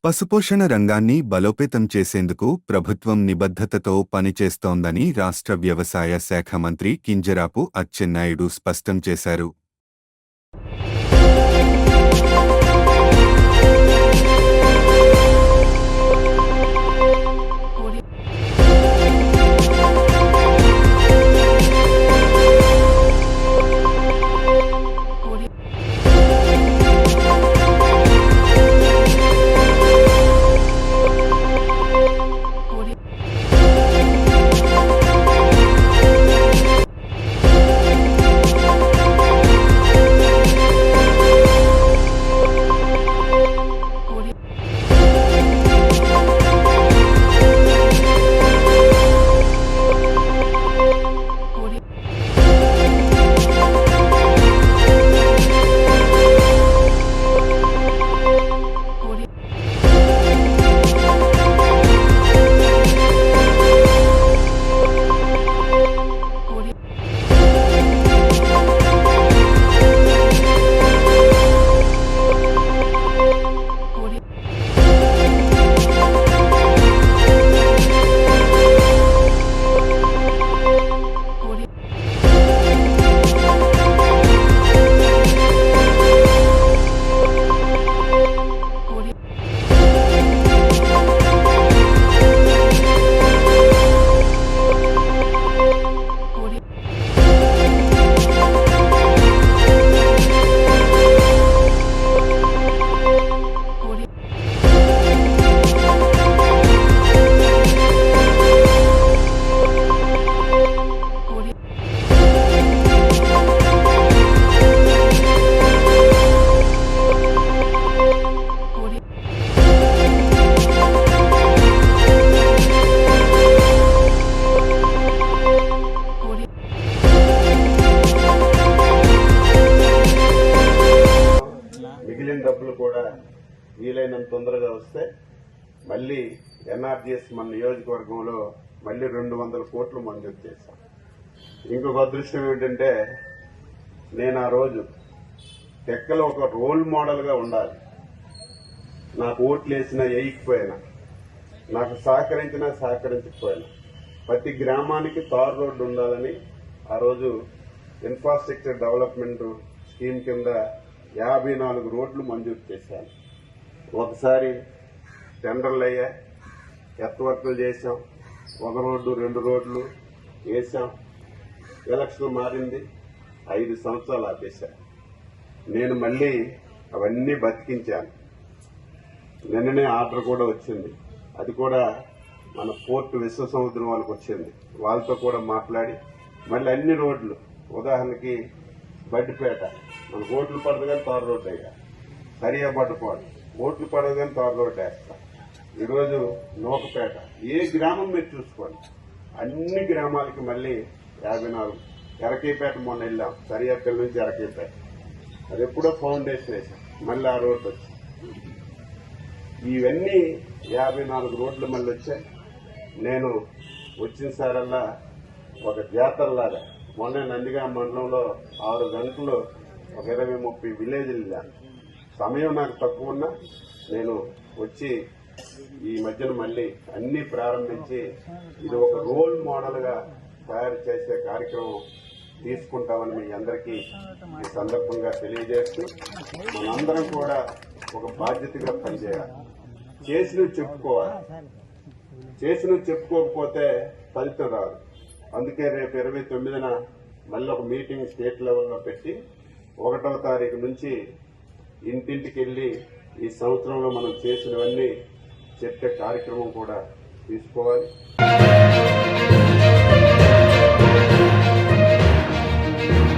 పశుపోషణ రంగాన్ని బలోపేతం చేసేందుకు ప్రభుత్వం నిబద్ధతతో పనిచేస్తోందని రాష్ట్ర వ్యవసాయ శాఖ మంత్రి కింజరాపు అచ్చెన్నాయుడు స్పష్టం చేశారు. మిగిలిన డబ్బులు కూడా వీలైనంత తొందరగా వస్తే మళ్ళీ ఎన్ఆర్జీఎస్ మన నియోజకవర్గంలో మళ్ళీ 200 కోట్లు మంజూరు చేశాం. ఇంకొక అదృష్టం ఏమిటంటే నేను ఆ రోజు టెక్కలో ఒక రోల్ మోడల్గా ఉండాలి. నాకు ఓట్లు వేసినా వేయకపోయినా, నాకు సహకరించకపోయినా ప్రతి గ్రామానికి తారు రోడ్డు ఉండాలని ఆ రోజు ఇన్ఫ్రాస్ట్రక్చర్ డెవలప్మెంట్ స్కీమ్ కింద 54 రోడ్లు మంజూరు చేశాను. ఒకసారి టెండర్లు అయ్యా, ఎత్తువర్కులు చేశాం, 1 రోడ్డు 2 రోడ్లు వేసాం. ఎలక్షన్ మారింది, 5 సంవత్సరాలు ఆపేశాను. నేను మళ్ళీ అవన్నీ బతికించాను. నిన్ననే ఆర్డర్ కూడా వచ్చింది. అది కూడా మన పోర్టు విశ్వసముద్రం వాళ్ళకి వచ్చింది. వాళ్ళతో కూడా మాట్లాడి మళ్ళీ అన్ని రోడ్లు, ఉదాహరణకి బడ్డిపేట మన ఓట్లు పడదు కానీ తారు రోడ్డు అయ్యా, సరియా పట్టుకోవాలి, ఓట్లు పడదు కానీ తారు రోడ్డు వేస్తాం. ఈరోజు నూకపేట, ఏ గ్రామం మీరు చూసుకోండి, అన్ని గ్రామాలకి మళ్ళీ 54. ఎరకీపేట మొన్న వెళ్ళాం, సరియాపల్లి నుంచి ఎరకీపేట, అది ఎప్పుడో ఫౌండేషన్ వేసాం, మళ్ళీ ఆ రోడ్డు వచ్చింది. ఇవన్నీ 54 రోడ్లు మళ్ళీ వచ్చాయి. నేను వచ్చిన సారల్లా ఒక జాతరలాగా మొన్న నందిగామ మండలంలో 6 గంటలు ఒక 20-30 విలేజ్లు వెళ్ళాను. సమయం నాకు తక్కువ ఉన్నా నేను వచ్చి ఈ మధ్యన మళ్ళీ అన్ని ప్రారంభించి ఇది ఒక రోల్ మోడల్గా తయారు చేసే కార్యక్రమం తీసుకుంటామని మీ అందరికీ ఈ సందర్భంగా తెలియజేస్తూ మనందరం కూడా ఒక బాధ్యతగా పనిచేయాలి. చేసినవి చెప్పుకోవాలి, చేసినవి చెప్పుకోకపోతే ఫలితం రాదు. అందుకే రేపు 29న మళ్ళీ ఒక మీటింగ్ స్టేట్ లెవెల్లో పెట్టి 1వ తారీఖు నుంచి ఇంటింటికి వెళ్ళి ఈ సంవత్సరంలో మనం చేసినవన్నీ చెప్పే కార్యక్రమం కూడా తీసుకోవాలి.